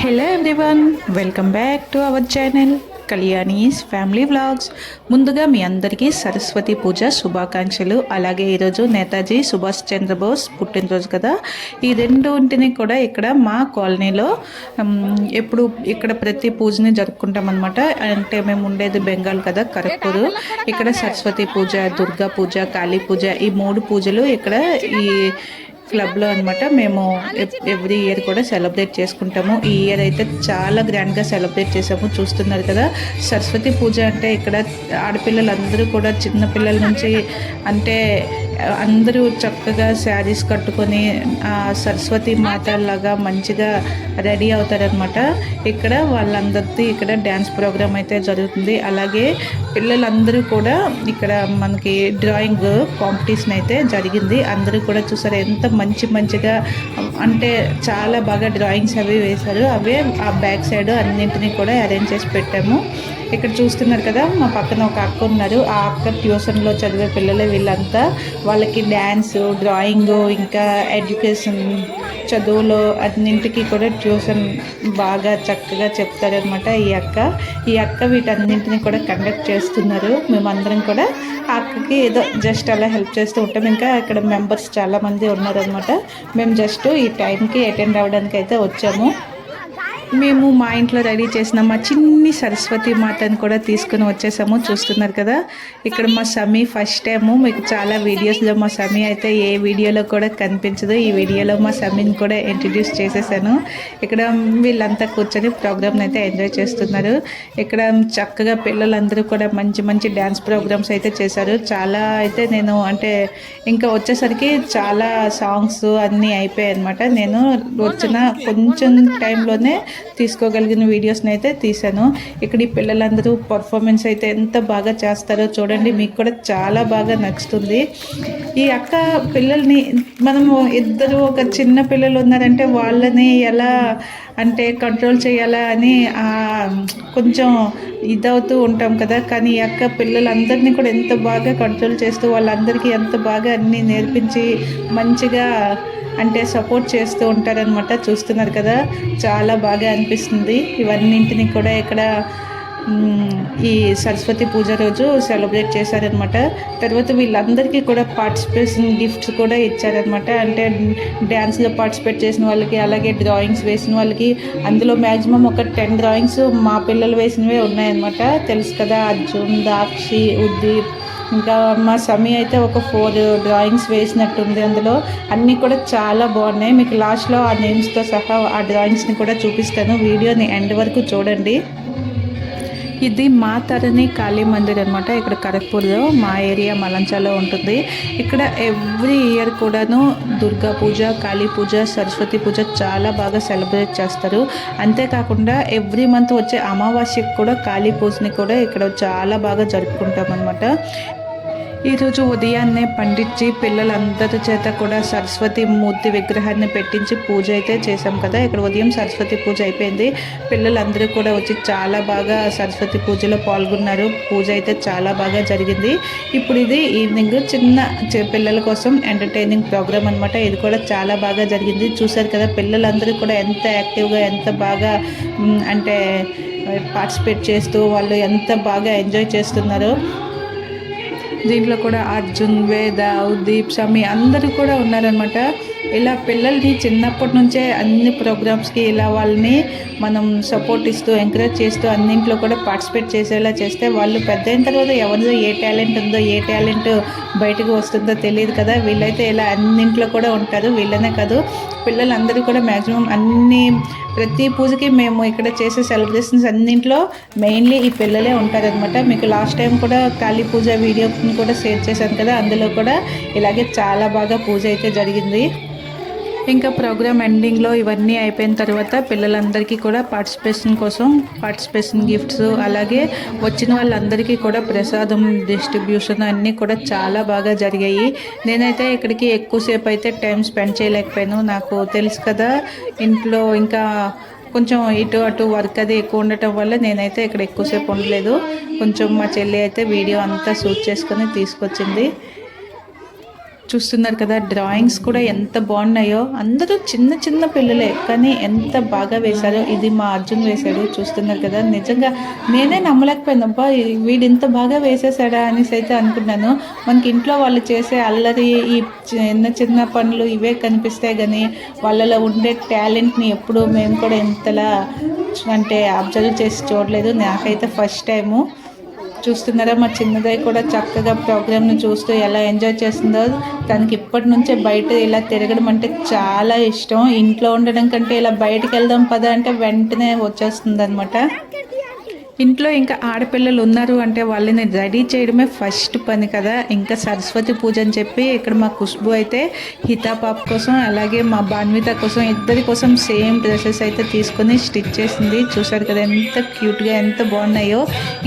Hello everyone, welcome back to our channel Kalyani's family vlogs. ముందుగా మీ అందరికీ సరస్వతి పూజ శుభాకాంక్షలు. అలాగే ఈరోజు నేతాజీ సుభాష్ చంద్రబోస్ పుట్టినరోజు కదా. ఈ రెండింటిని కూడా ఇక్కడ మా కాలనీలో ఎప్పుడు ఇక్కడ ప్రతి పూజని జరుపుకుంటాం అనమాట. అంటే మేము ఉండేది బెంగాల్ కదా, ఖరగ్పూర్. ఇక్కడ సరస్వతి పూజ, దుర్గా పూజ, కాళీ పూజ, ఈ 3 పూజలు ఇక్కడ ఈ క్లబ్లో అనమాట మేము ఎవ్రీ ఇయర్ కూడా సెలబ్రేట్ చేసుకుంటాము. ఈ ఇయర్ అయితే చాలా గ్రాండ్గా సెలబ్రేట్ చేసాము. చూస్తున్నారు కదా, సరస్వతి పూజ అంటే ఇక్కడ ఆడపిల్లలందరూ కూడా చిన్నపిల్లల నుంచి అంటే అందరూ చక్కగా శారీస్ కట్టుకొని సరస్వతి మాతలాగా మంచిగా రెడీ అవుతారనమాట. ఇక్కడ వాళ్ళందరిది ఇక్కడ డ్యాన్స్ ప్రోగ్రామ్ అయితే జరుగుతుంది. అలాగే పిల్లలందరూ కూడా ఇక్కడ మనకి డ్రాయింగ్ కాంపిటీషన్ అయితే జరిగింది. అందరూ కూడా చూసారు ఎంత మంచిగా అంటే చాలా బాగా డ్రాయింగ్స్ అవి వేశారు. అవే ఆ బ్యాక్ సైడ్ అన్నింటినీ కూడా అరేంజ్ చేసి పెట్టాము. ఇక్కడ చూస్తున్నారు కదా, మా పక్కన ఒక అక్క ఉన్నారు. ఆ అక్క ట్యూషన్లో చదివే పిల్లలే వీళ్ళంతా. వాళ్ళకి డ్యాన్స్, డ్రాయింగ్, ఇంకా ఎడ్యుకేషన్ చదువులో అన్నింటికి కూడా ట్యూషన్ బాగా చక్కగా చెప్తారనమాట ఈ అక్క వీటన్నింటినీ కూడా కండక్ట్ చేస్తున్నారు. మేమందరం కూడా ఆ అక్కకి ఏదో జస్ట్ అలా హెల్ప్ చేస్తూ ఉంటాం. ఇంకా ఇక్కడ మెంబర్స్ చాలామంది ఉన్నారనమాట. మేము జస్ట్ ఈ టైంకి అటెండ్ అవ్వడానికి అయితే వచ్చాము. మేము మా ఇంట్లో రెడీ చేసిన మా చిన్ని సరస్వతి మాతను కూడా తీసుకుని వచ్చేసాము. చూస్తున్నారు కదా, ఇక్కడ మా సమీ ఫస్ట్ టైము. మీకు చాలా వీడియోస్లో మా సమీ అయితే ఏ వీడియోలో కూడా కనిపించదు. ఈ వీడియోలో మా సమీని కూడా ఇంట్రడ్యూస్ చేసేసాను. ఇక్కడ వీళ్ళంతా కూర్చొని ప్రోగ్రామ్ని అయితే ఎంజాయ్ చేస్తున్నారు. ఇక్కడ చక్కగా పిల్లలందరూ కూడా మంచి డ్యాన్స్ ప్రోగ్రామ్స్ అయితే చేశారు. చాలా అయితే నేను అంటే ఇంకా వచ్చేసరికి చాలా సాంగ్స్ అన్నీ అయిపోయాయి అనమాట. నేను వచ్చిన కొంచెం టైంలోనే తీసుకోగలిగిన వీడియోస్ని అయితే తీశాను. ఇక్కడ ఈ పిల్లలందరూ పర్ఫార్మెన్స్ అయితే ఎంత బాగా చేస్తారో చూడండి, మీకు కూడా చాలా బాగా నచ్చుతుంది. ఈ అక్క పిల్లల్ని మనము ఇద్దరు ఒక చిన్న పిల్లలు ఉన్నారంటే వాళ్ళని ఎలా అంటే కంట్రోల్ చేయాలా అని కొంచెం ఇదవుతూ ఉంటాం కదా. కానీ ఈ అక్క పిల్లలందరినీ కూడా ఎంత బాగా కంట్రోల్ చేస్తూ వాళ్ళందరికీ ఎంత బాగా అన్నీ నేర్పించి మంచిగా అంటే సపోర్ట్ చేస్తూ ఉంటారనమాట. చూస్తున్నారు కదా, చాలా బాగా అనిపిస్తుంది. ఇవన్నింటినీ కూడా ఇక్కడ ఈ సరస్వతి పూజ రోజు సెలబ్రేట్ చేశారనమాట. తర్వాత వీళ్ళందరికీ కూడా పార్టిసిపేషన్ గిఫ్ట్స్ కూడా ఇచ్చారనమాట. అంటే డ్యాన్స్లో పార్టిసిపేట్ చేసిన వాళ్ళకి, అలాగే డ్రాయింగ్స్ వేసిన వాళ్ళకి. అందులో మ్యాక్సిమం ఒక 10 డ్రాయింగ్స్ మా పిల్లలు వేసినవే ఉన్నాయన్నమాట. తెలుసు కదా, అర్జున్, దాక్షి, ఉద్దీప్, ఇంకా మా సమీ అయితే ఒక 4 డ్రాయింగ్స్ వేసినట్టుంది. అందులో అన్నీ కూడా చాలా బాగున్నాయి. మీకు లాస్ట్లో ఆ నేమ్స్తో సహా ఆ డ్రాయింగ్స్ని కూడా చూపిస్తాను. వీడియోని ఎండ్ వరకు చూడండి. ఇది మా తరణి కాళీ మందిర్ అనమాట. ఇక్కడ ఖరగ్పూర్లో మా ఏరియా మలంచాలో ఉంటుంది. ఇక్కడ ఎవ్రీ ఇయర్ కూడాను దుర్గా పూజ, కాళీ పూజ, సరస్వతి పూజ చాలా బాగా సెలబ్రేట్ చేస్తారు. అంతేకాకుండా ఎవ్రీ మంత్ వచ్చే అమావాస్యకు కూడా కాళీ పూజని కూడా ఇక్కడ చాలా బాగా జరుపుకుంటాం అనమాట. ఈరోజు ఉదయాన్నే పండించి పిల్లలందరి చేత కూడా సరస్వతి మూర్తి విగ్రహాన్ని పెట్టించి పూజ అయితే చేశాం కదా. ఇక్కడ ఉదయం సరస్వతి పూజ అయిపోయింది. పిల్లలందరూ కూడా వచ్చి చాలా బాగా సరస్వతి పూజలో పాల్గొన్నారు. పూజ అయితే చాలా బాగా జరిగింది. ఇప్పుడు ఇది ఈవినింగ్ చిన్న పిల్లల కోసం ఎంటర్టైనింగ్ ప్రోగ్రామ్ అనమాట. ఇది కూడా చాలా బాగా జరిగింది. చూశారు కదా, పిల్లలందరూ కూడా ఎంత యాక్టివ్గా ఎంత బాగా అంటే పార్టిసిపేట్ చేస్తూ వాళ్ళు ఎంత బాగా ఎంజాయ్ చేస్తున్నారో. దీంట్లో కూడా అర్జున్, వేద, ఉద్దీప్, సమీ అందరూ కూడా ఉన్నారనమాట. ఇలా పిల్లల్ని చిన్నప్పటి నుంచే అన్ని ప్రోగ్రామ్స్కి ఇలా వాళ్ళని మనం సపోర్ట్ ఇస్తూ ఎంకరేజ్ చేస్తూ అన్నింట్లో కూడా పార్టిసిపేట్ చేసేలా చేస్తే వాళ్ళు పెద్ద అయిన తర్వాత ఎవరిదో ఏ టాలెంట్ ఉందో, ఏ టాలెంట్ బయటకు వస్తుందో తెలియదు కదా. వీళ్ళైతే ఇలా అన్నింట్లో కూడా ఉంటారు. వీళ్ళనే కాదు, పిల్లలందరూ కూడా మ్యాక్సిమం ప్రతి పూజకి మేము ఇక్కడ చేసే సెలబ్రేషన్స్ అన్నింట్లో మెయిన్లీ ఈ పిల్లలే ఉంటారనమాట. మీకు లాస్ట్ టైం కూడా కాళీ పూజ వీడియోని కూడా షేర్ చేశాను కదా, అందులో కూడా ఇలాగే చాలా బాగా పూజ అయితే జరిగింది. ఇంకా ప్రోగ్రామ్ ఎండింగ్లో ఇవన్నీ అయిపోయిన తర్వాత పిల్లలందరికీ కూడా పార్టిసిపేషన్ గిఫ్ట్స్, అలాగే వచ్చిన వాళ్ళందరికీ కూడా ప్రసాదం డిస్ట్రిబ్యూషన్ అన్నీ కూడా చాలా బాగా జరిగాయి. నేనైతే ఇక్కడికి ఎక్కువసేపు అయితే టైం స్పెండ్ చేయలేకపోయాను. నాకు తెలుసు కదా, ఇంట్లో ఇంకా కొంచెం ఇటు అటు వర్క్ అది ఎక్కువ ఉండటం వల్ల నేనైతే ఇక్కడ ఎక్కువసేపు ఉండలేదు. కొంచెం మా చెల్లి అయితే వీడియో అంతా షూట్ చేసుకొని తీసుకొచ్చింది. చూస్తున్నారు కదా, డ్రాయింగ్స్ కూడా ఎంత బాగున్నాయో. అందరూ చిన్న చిన్న పిల్లలే కానీ ఎంత బాగా వేశారో. ఇది మా అర్జున్ వేశాడు, చూస్తున్నారు కదా. నిజంగా నేనే నమ్మలేకపోయాను, అబ్బా వీడు ఇంత బాగా వేసేసాడా అనేసి అయితే అనుకున్నాను. మనకి ఇంట్లో వాళ్ళు చేసే అల్లరి, ఈ చిన్న చిన్న పనులు ఇవే కనిపిస్తాయి కానీ వాళ్ళలో ఉండే టాలెంట్ని ఎప్పుడు మేము కూడా ఇంతలా అంటే అబ్జర్వ్ చేసి చూడలేదు. నాకైతే ఫస్ట్ టైము. చూస్తున్నారా, మా చిన్నదై కూడా చక్కగా ప్రోగ్రామ్ని చూస్తూ ఎలా ఎంజాయ్ చేస్తుందో. తనకి ఇప్పటి నుంచే బయట ఇలా తిరగడం అంటే చాలా ఇష్టం. ఇంట్లో ఉండడం కంటే ఇలా బయటకు వెళ్దాం పదా అంటే వెంటనే వచ్చేస్తుంది అనమాట. ఇంట్లో ఇంకా ఆడపిల్లలు ఉన్నారు అంటే వాళ్ళని రెడీ చేయడమే ఫస్ట్ పని కదా. ఇంకా సరస్వతి పూజ అని చెప్పి ఇక్కడ మా ఖుష్బు అయితే హితా పాప కోసం అలాగే మా బాన్విత కోసం ఇద్దరి కోసం సేమ్ డ్రెస్సెస్ అయితే తీసుకొని స్టిచ్ చేసింది. చూసారు కదా ఎంత క్యూట్గా ఎంత బాగున్నాయో.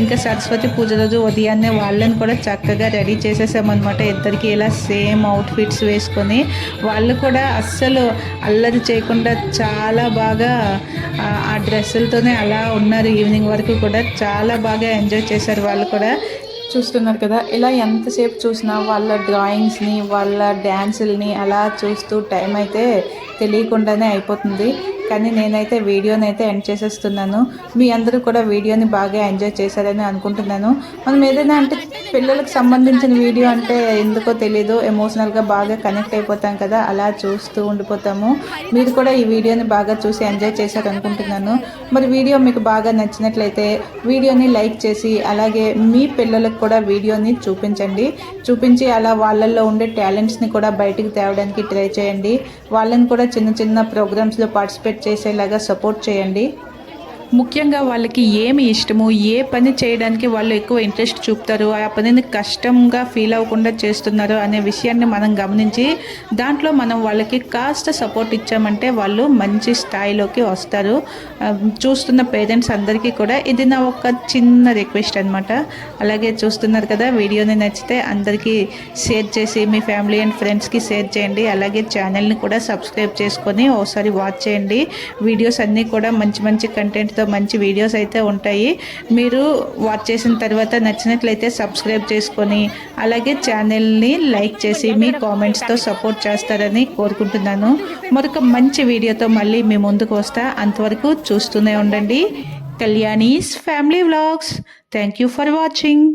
ఇంకా సరస్వతి పూజ రోజు ఉదయాన్నే వాళ్ళని కూడా చక్కగా రెడీ చేసేసామన్నమాట. ఇద్దరికి ఇలా సేమ్ అవుట్ఫిట్స్ వేసుకొని వాళ్ళు కూడా అస్సలు అల్లరి చేయకుండా చాలా బాగా ఆ డ్రెస్సులతోనే అలా ఉన్నారు. ఈవినింగ్ వరకు కూడా చాలా బాగా ఎంజాయ్ చేశారు వాళ్ళు కూడా. చూస్తున్నారు కదా, ఇలా ఎంతసేపు చూసినా వాళ్ళ డ్రాయింగ్స్ని వాళ్ళ డ్యాన్సుల్ని అలా చూస్తూ టైం అయితే తెలియకుండానే అయిపోతుంది. కానీ నేనైతే వీడియోని అయితే ఎండ్ చేసేస్తున్నాను. మీ అందరూ కూడా వీడియోని బాగా ఎంజాయ్ చేశారని అనుకుంటున్నాను. మనం ఏదైనా అంటే పిల్లలకు సంబంధించిన వీడియో అంటే ఎందుకో తెలీదు, ఎమోషనల్గా బాగా కనెక్ట్ అయిపోతాం కదా, అలా చూస్తూ ఉండిపోతాము. మీరు కూడా ఈ వీడియోని బాగా చూసి ఎంజాయ్ చేశారనుకుంటున్నాను. మరి వీడియో మీకు బాగా నచ్చినట్లయితే వీడియోని లైక్ చేసి అలాగే మీ పిల్లలకు కూడా వీడియోని చూపించి అలా వాళ్ళల్లో ఉండే టాలెంట్స్ని కూడా బయటికి తేవడానికి ట్రై చేయండి. వాళ్ళని కూడా చిన్న చిన్న ప్రోగ్రామ్స్లో పార్టిసిపేట్ చేసేలాగా సపోర్ట్ చేయండి. ముఖ్యంగా వాళ్ళకి ఏమి ఇష్టమో ఏ పని చేయడానికి వాళ్ళు ఎక్కువ ఇంట్రెస్ట్ చూపుతారు, ఆ పనిని కష్టంగా ఫీల్ అవ్వకుండా చేస్తున్నారు అనే విషయాన్ని మనం గమనించి దాంట్లో మనం వాళ్ళకి కాస్త సపోర్ట్ ఇచ్చామంటే వాళ్ళు మంచి స్థాయిలోకి వస్తారు. చూస్తున్న పేరెంట్స్ అందరికీ కూడా ఇది నా ఒక చిన్న రిక్వెస్ట్ అనమాట. అలాగే చూస్తున్నారు కదా, వీడియోని నచ్చితే అందరికీ షేర్ చేసి మీ ఫ్యామిలీ అండ్ ఫ్రెండ్స్కి షేర్ చేయండి. అలాగే ఛానల్ని కూడా సబ్స్క్రైబ్ చేసుకొని ఒకసారి వాచ్ చేయండి. వీడియోస్ అన్నీ కూడా మంచి మంచి కంటెంట్ మంచి వీడియోస్ అయితే ఉంటాయి. మీరు వాచ్ చేసిన తర్వాత నచ్చినట్లయితే సబ్స్క్రైబ్ చేసుకొని అలాగే ఛానల్ని లైక్ చేసి మీ కామెంట్స్తో సపోర్ట్ చేస్తారని కోరుకుంటున్నాను. మరొక మంచి వీడియోతో మళ్ళీ మీ ముందుకు వస్తా. అంతవరకు చూస్తూనే ఉండండి Kalyani's family vlogs. Thank you for watching.